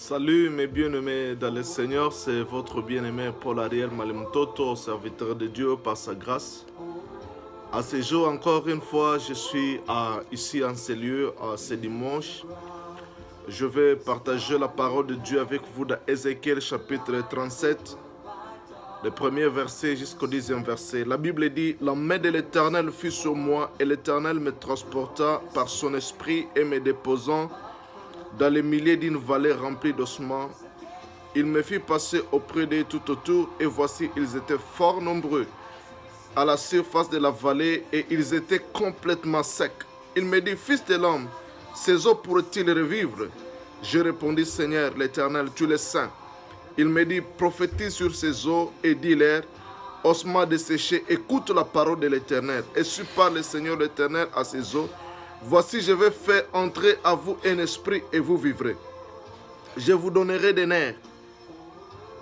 Salut mes bien-aimés dans le Seigneur, c'est votre bien-aimé Paul Ariel Malimtoto, serviteur de Dieu par sa grâce. À ce jour, encore une fois, je suis ici en ce lieu, ce dimanche. Je vais partager la parole de Dieu avec vous dans Ézéchiel chapitre 37, le premier verset jusqu'au 10e verset. La Bible dit, « La main de l'Éternel fut sur moi, et l'Éternel me transporta par son esprit et me déposant dans les milliers d'une vallée remplie d'ossements. Il me fit passer auprès d'eux tout autour, et voici, ils étaient fort nombreux à la surface de la vallée, et ils étaient complètement secs. Il me dit, Fils de l'homme, ces eaux pourraient-ils revivre? Je répondis, Seigneur l'Éternel, tu es saint. Il me dit, prophétise sur ces eaux et dis-leur, ossements desséchés, écoute la parole de l'Éternel. Et su par le Seigneur l'Éternel à ces eaux, voici, je vais faire entrer à vous un esprit et vous vivrez. Je vous donnerai des nerfs.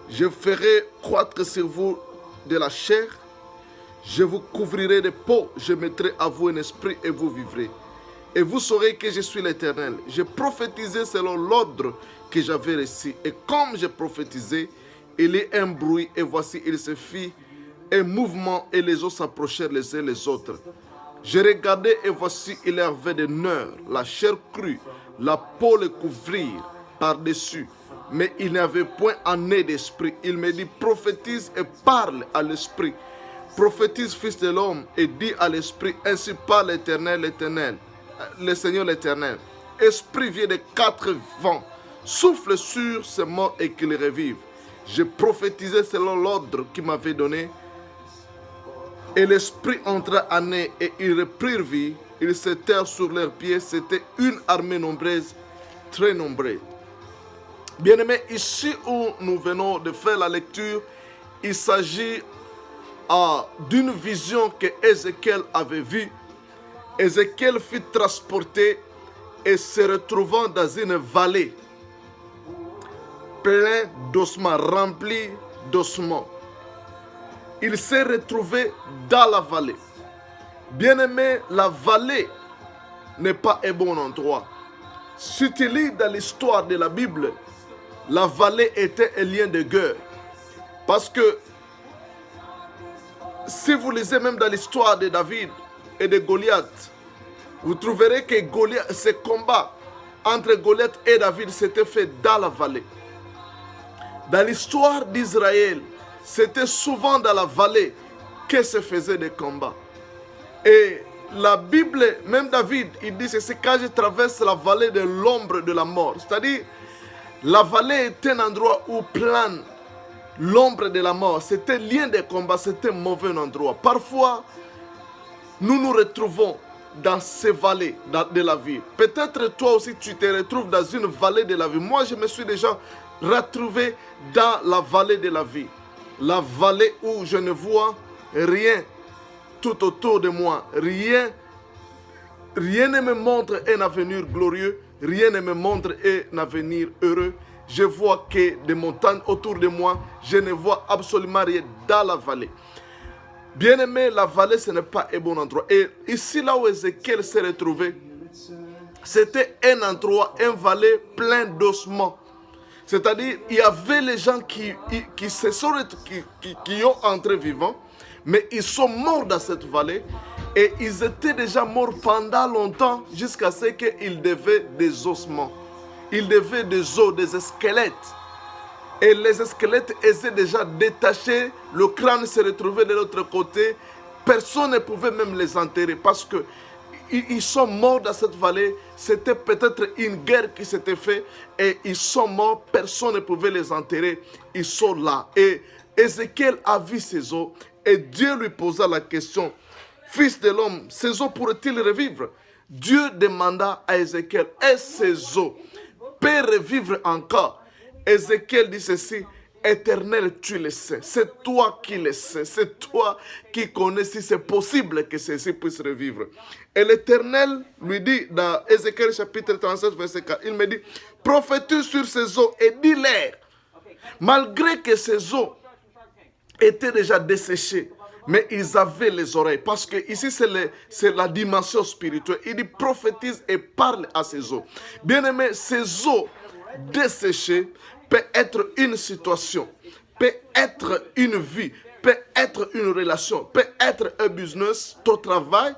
Je ferai croître sur vous de la chair. Je vous couvrirai de peau. Je mettrai à vous un esprit et vous vivrez. Et vous saurez que je suis l'Éternel. Je prophétisais selon l'ordre que j'avais reçu. Et comme je prophétisais, il y eut un bruit. Et voici, il se fit un mouvement et les eaux s'approchèrent les uns les autres. Je regardais et voici, il y avait des nerfs, la chair crue, la peau le couvrir par-dessus. Mais il n'y avait point en nez d'esprit. Il me dit, prophétise et parle à l'esprit. Prophétise, fils de l'homme, et dis à l'esprit, ainsi parle l'Éternel, le Seigneur l'Éternel. Esprit vient des quatre vents, souffle sur ces morts et qu'ils revivent. Je prophétisais selon l'ordre qu'il m'avait donné. Et l'esprit entra en eux et ils reprirent vie. Ils s'étèrent sur leurs pieds. C'était une armée nombreuse, très nombreuse. Bien-aimés, ici où nous venons de faire la lecture, il s'agit d'une vision que Ézéchiel avait vue. Ézéchiel fut transporté et se retrouvant dans une vallée pleine d'ossements, remplie d'ossements. Il s'est retrouvé dans la vallée. Bien-aimé, la vallée n'est pas un bon endroit. Si tu lis dans l'histoire de la Bible, la vallée était un lieu de guerre. Parce que si vous lisez même dans l'histoire de David et de Goliath, vous trouverez que ce combat entre Goliath et David s'était fait dans la vallée. Dans l'histoire d'Israël, c'était souvent dans la vallée que se faisaient des combats. Et la Bible, même David, il dit, c'est quand je traverse la vallée de l'ombre de la mort. C'est-à-dire, la vallée est un endroit où plane l'ombre de la mort. C'était lien de combat, c'était un mauvais endroit. Parfois, nous nous retrouvons dans ces vallées de la vie. Peut-être toi aussi, tu te retrouves dans une vallée de la vie. Moi, je me suis déjà retrouvé dans la vallée de la vie. La vallée où je ne vois rien tout autour de moi. Rien ne me montre un avenir glorieux. Rien ne me montre un avenir heureux. Je vois que des montagnes autour de moi. Je ne vois absolument rien dans la vallée. Bien aimé, la vallée, ce n'est pas un bon endroit. Et ici, là où Ézéchiel s'est retrouvé, c'était un endroit, une vallée plein d'ossements. C'est-à-dire, il y avait les gens qui ont entré vivants, mais ils sont morts dans cette vallée et ils étaient déjà morts pendant longtemps jusqu'à ce qu'ils devaient des ossements. Ils devaient des os, des squelettes. Et les squelettes étaient déjà détachés, le crâne se retrouvait de l'autre côté. Personne ne pouvait même les enterrer parce que ils sont morts dans cette vallée. C'était peut-être une guerre qui s'était faite et ils sont morts. Personne ne pouvait les enterrer. Ils sont là. Et Ézéchiel a vu ces eaux et Dieu lui posa la question, Fils de l'homme, ces eaux pourraient-ils revivre? Dieu demanda à Ézéchiel, est-ce ces eaux peuvent revivre encore? Ézéchiel dit ceci, Éternel, tu le sais, c'est toi qui le sais, c'est toi qui connais si c'est possible que ceci puisse revivre. Et l'Éternel lui dit dans Ézéchiel chapitre 37, verset 4, il me dit, prophétise sur ces eaux et dis-leur, malgré que ces eaux étaient déjà desséchées, mais ils avaient les oreilles, parce que ici c'est la dimension spirituelle. Il dit prophétise et parle à ces eaux. Bien aimé, ces eaux desséché, peut être une situation, peut être une vie, peut être une relation, peut être un business, ton travail,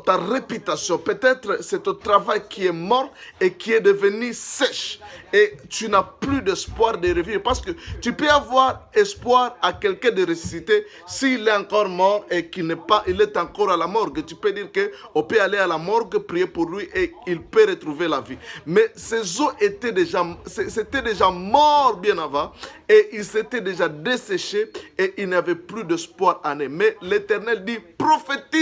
ta réputation. Peut-être c'est ton travail qui est mort et qui est devenu sèche. Et tu n'as plus d'espoir de revivre. Parce que tu peux avoir espoir à quelqu'un de ressusciter s'il est encore mort et qu'il n'est pas, il est encore à la morgue. Tu peux dire qu'on peut aller à la morgue, prier pour lui et il peut retrouver la vie. Mais ces os étaient déjà morts bien avant et ils s'étaient déjà desséchés et il n'avait plus d'espoir en eux. Mais l'Éternel dit, prophétise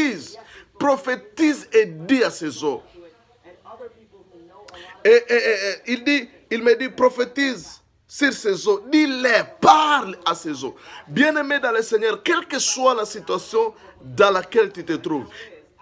et dis à ces os. Et il me dit, prophétise sur ces eaux, dis-les, parle à ces eaux. Bien-aimé dans le Seigneur, quelle que soit la situation dans laquelle tu te trouves,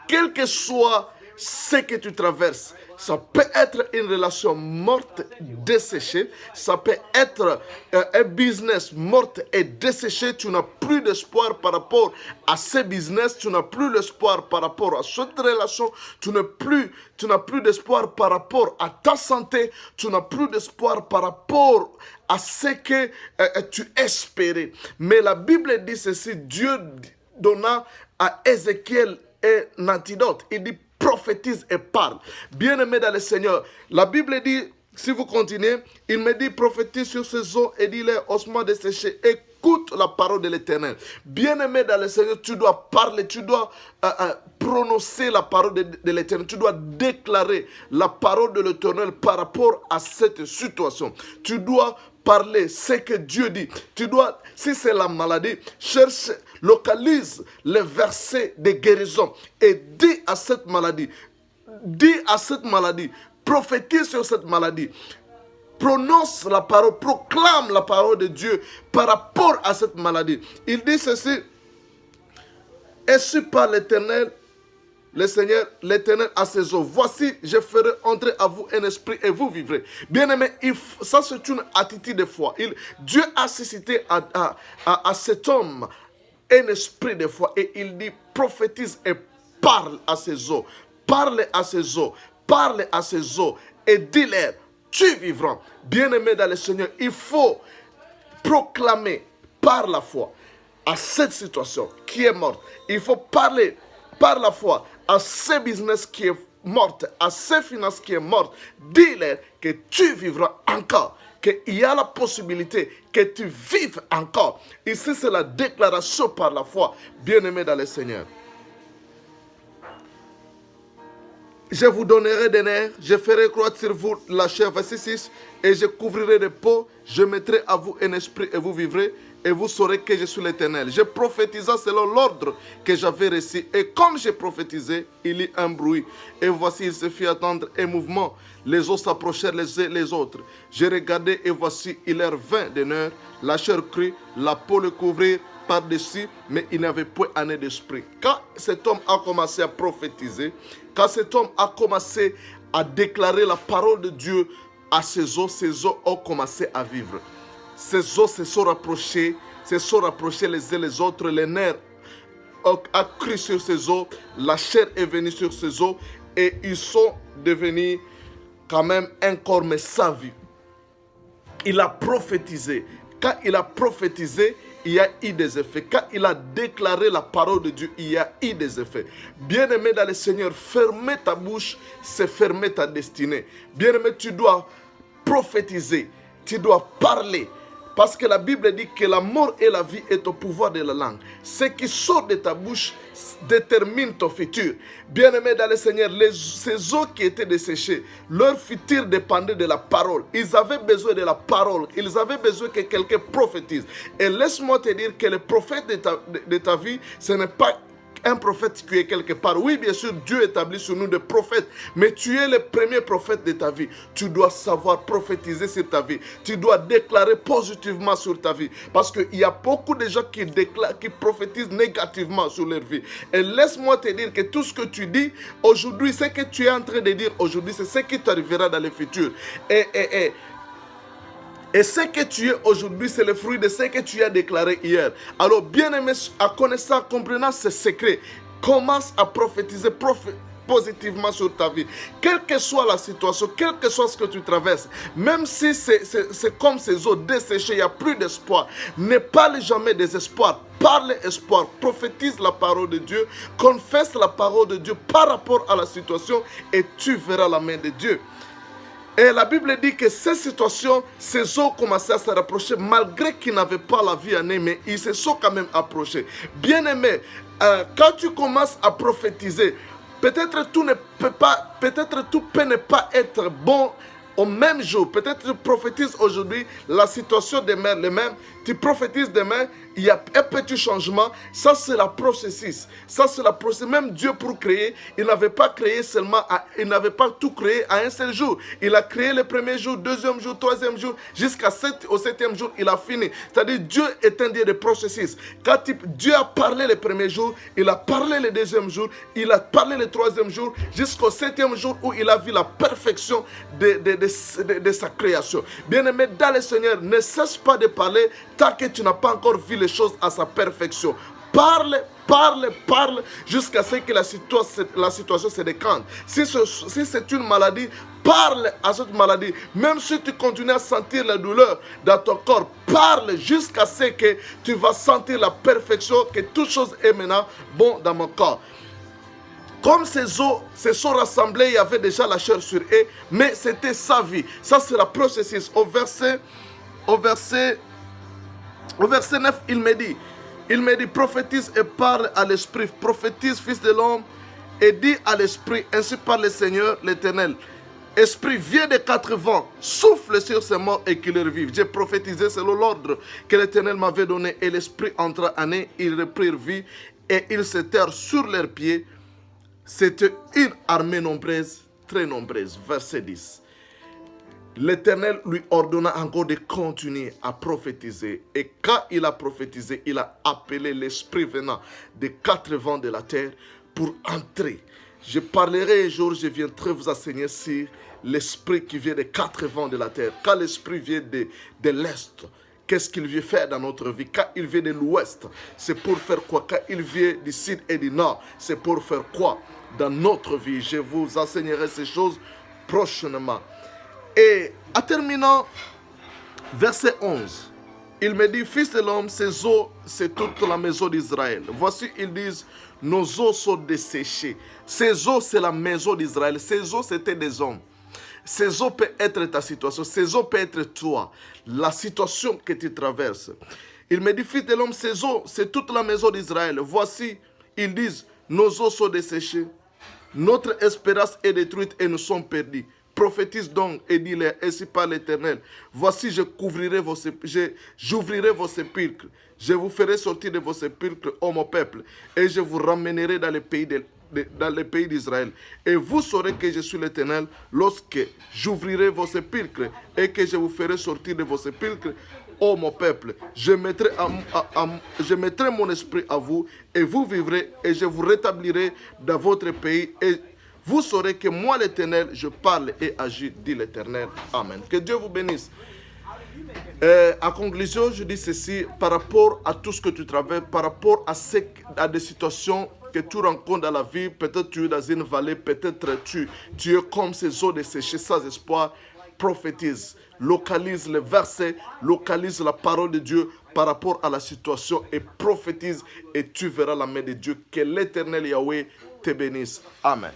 quel que soit ce que tu traverses, ça peut être une relation morte, desséchée, ça peut être un business morte et desséché, tu n'as plus d'espoir par rapport à ce business, tu n'as plus d'espoir par rapport à cette relation, tu n'as plus d'espoir par rapport à ta santé, tu n'as plus d'espoir par rapport à ce que tu espérais. Mais la Bible dit ceci, Dieu donna à Ézéchiel un antidote, il dit prophétise et parle. Bien-aimé dans le Seigneur, la Bible dit, si vous continuez, il me dit prophétise sur ces eaux et dis-les ossements desséchés. Écoute la parole de l'Éternel. Bien-aimé dans le Seigneur, tu dois parler, tu dois prononcer la parole de l'Éternel. Tu dois déclarer la parole de l'Éternel par rapport à cette situation. Tu dois parler ce que Dieu dit. Tu dois, si c'est la maladie, cherche, localise les versets de guérison et dis à cette maladie, prophétise sur cette maladie, prononce la parole, proclame la parole de Dieu par rapport à cette maladie. Il dit ceci, et su par l'Éternel, le Seigneur, l'Éternel à ses eaux. Voici, je ferai entrer à vous un esprit et vous vivrez. Bien-aimé, ça c'est une attitude de foi. Dieu a suscité à cet homme un esprit de foi et il dit prophétise et parle à ses eaux. Parle à ses eaux. Parle à ses eaux et dis-leur, tu vivras. Bien-aimé dans le Seigneur, il faut proclamer par la foi à cette situation qui est morte. Il faut parler par la foi à ce business qui est morte, à ces finances qui est morte. Dis-leur que tu vivras encore, qu'il y a la possibilité que tu vives encore. Ici, c'est la déclaration par la foi, bien-aimé dans le Seigneur. Je vous donnerai des nerfs, je ferai croître sur vous la chair, verset 6, et je couvrirai de peau, je mettrai à vous un esprit et vous vivrez, et vous saurez que je suis l'Éternel. Je prophétisai selon l'ordre que j'avais reçu, et comme j'ai prophétisé, il y eut un bruit, et voici il se fit attendre un mouvement. Les os s'approchèrent les uns les autres. J'ai regardé, et voici il leur vint des nerfs, la chair crue, la peau le couvrit par-dessus, mais il n'avait point un d'esprit. Quand cet homme a commencé à prophétiser, quand cet homme a commencé à déclarer la parole de Dieu à ses os ont commencé à vivre. Ces os se sont rapprochés les uns les autres, les nerfs ont cru sur ces os, la chair est venue sur ces os et ils sont devenus quand même un corps mais sans vie. Il a prophétisé. Quand il a prophétisé, il y a eu des effets. Quand il a déclaré la parole de Dieu, il y a eu des effets. Bien-aimé dans le Seigneur, fermer ta bouche, c'est fermer ta destinée. Bien-aimé, tu dois prophétiser, tu dois parler. Parce que la Bible dit que la mort et la vie est au pouvoir de la langue. Ce qui sort de ta bouche détermine ton futur. Bien-aimé dans le Seigneur, ces eaux qui étaient desséchées, leur futur dépendait de la parole. Ils avaient besoin de la parole. Ils avaient besoin que quelqu'un prophétise. Et laisse-moi te dire que le prophète de ta vie, ce n'est pas un prophète qui est quelque part. Oui, bien sûr, Dieu établit sur nous des prophètes, mais tu es le premier prophète de ta vie. Tu dois savoir prophétiser sur ta vie. Tu dois déclarer positivement sur ta vie. Parce qu'il y a beaucoup de gens qui prophétisent négativement sur leur vie. Et laisse-moi te dire que tout ce que tu dis aujourd'hui, ce que tu es en train de dire aujourd'hui, c'est ce qui t'arrivera dans le futur. Et ce que tu es aujourd'hui, c'est le fruit de ce que tu as déclaré hier. Alors, bien-aimé, en connaissant, en comprenant ces secrets, commence à prophétiser. positivement sur ta vie. Quelle que soit la situation, quel que soit ce que tu traverses, même si c'est comme ces eaux desséchées, il n'y a plus d'espoir. Ne parle jamais désespoir. Parle espoir, prophétise la parole de Dieu, confesse la parole de Dieu par rapport à la situation et tu verras la main de Dieu. Et la Bible dit que ces situations, ces eaux commençaient à se rapprocher malgré qu'ils n'avaient pas la vie en eux, mais ils se sont quand même approchés. Bien-aimé, quand tu commences à prophétiser, peut-être tout peut ne pas être bon au même jour. Peut-être tu prophétises aujourd'hui, la situation demeure le même. Tu prophétises demain, il y a un petit changement. Ça, c'est la processus. Ça, c'est la processus. Même Dieu, pour créer, il n'avait pas créé seulement, il n'avait pas tout créé à un seul jour. Il a créé le premier jour, deuxième jour, troisième jour, jusqu'au septième jour, il a fini. C'est-à-dire, Dieu est un Dieu de processus. Quand Dieu a parlé le premier jour, il a parlé le deuxième jour, il a parlé le troisième jour, jusqu'au septième jour où il a vu la perfection de sa création. Bien-aimé, dans le Seigneur, ne cesse pas de parler tant que tu n'as pas encore vu les choses à sa perfection. Parle, parle, parle jusqu'à ce que la situation se décante. Si c'est une maladie, parle à cette maladie. Même si tu continues à sentir la douleur dans ton corps, parle jusqu'à ce que tu vas sentir la perfection, que toute chose est maintenant bon dans mon corps. Comme ces eaux se sont rassemblées, il y avait déjà la chair sur eux, mais c'était sa vie. Ça, c'est le processus. Au verset 9, il me dit, prophétise et parle à l'esprit, prophétise, fils de l'homme, et dis à l'esprit, ainsi parle le Seigneur, l'Éternel. Esprit, viens des quatre vents, souffle sur ces morts et qu'ils revivent. J'ai prophétisé selon l'ordre que l'Éternel m'avait donné, et l'esprit entra en eux, ils reprirent vie, et ils se terrent sur leurs pieds. C'était une armée nombreuse, très nombreuse. Verset 10. L'Éternel lui ordonna encore de continuer à prophétiser. Et quand il a prophétisé, il a appelé l'esprit venant des quatre vents de la terre pour entrer. Je parlerai un jour, je viendrai vous enseigner sur l'esprit qui vient des quatre vents de la terre. Quand l'esprit vient de l'Est, qu'est-ce qu'il vient faire dans notre vie? Quand il vient de l'Ouest, c'est pour faire quoi? Quand il vient du Sud et du Nord, c'est pour faire quoi dans notre vie? Je vous enseignerai ces choses prochainement. Et en terminant, verset 11, il me dit, fils de l'homme, ces eaux, c'est toute la maison d'Israël. Voici, ils disent, nos eaux sont desséchées. Ces eaux, c'est la maison d'Israël. Ces eaux, c'était des hommes. Ces eaux peuvent être ta situation. Ces eaux peuvent être toi. La situation que tu traverses. Il me dit, fils de l'homme, ces eaux, c'est toute la maison d'Israël. Voici, ils disent, nos eaux sont desséchées. Notre espérance est détruite et nous sommes perdus. Prophétise donc et dis-leur, ainsi par l'Éternel. Voici, j'ouvrirai vos sépulcres. Je vous ferai sortir de vos sépulcres, ô mon peuple, et je vous ramènerai dans le pays d'Israël. Et vous saurez que je suis l'Éternel lorsque j'ouvrirai vos sépulcres et que je vous ferai sortir de vos sépulcres, ô mon peuple. Je mettrai mon esprit à vous et vous vivrez et je vous rétablirai dans votre pays et vous saurez que moi, l'Éternel, je parle et agis, dit l'Éternel. Amen. Que Dieu vous bénisse. En conclusion, je dis ceci, par rapport à tout ce que tu traverses, par rapport à des situations que tu rencontres dans la vie, peut-être tu es dans une vallée, peut-être tu es comme ces eaux desséchées sans espoir, prophétise, localise les versets, localise la parole de Dieu par rapport à la situation et prophétise et tu verras la main de Dieu. Que l'Éternel Yahweh te bénisse. Amen.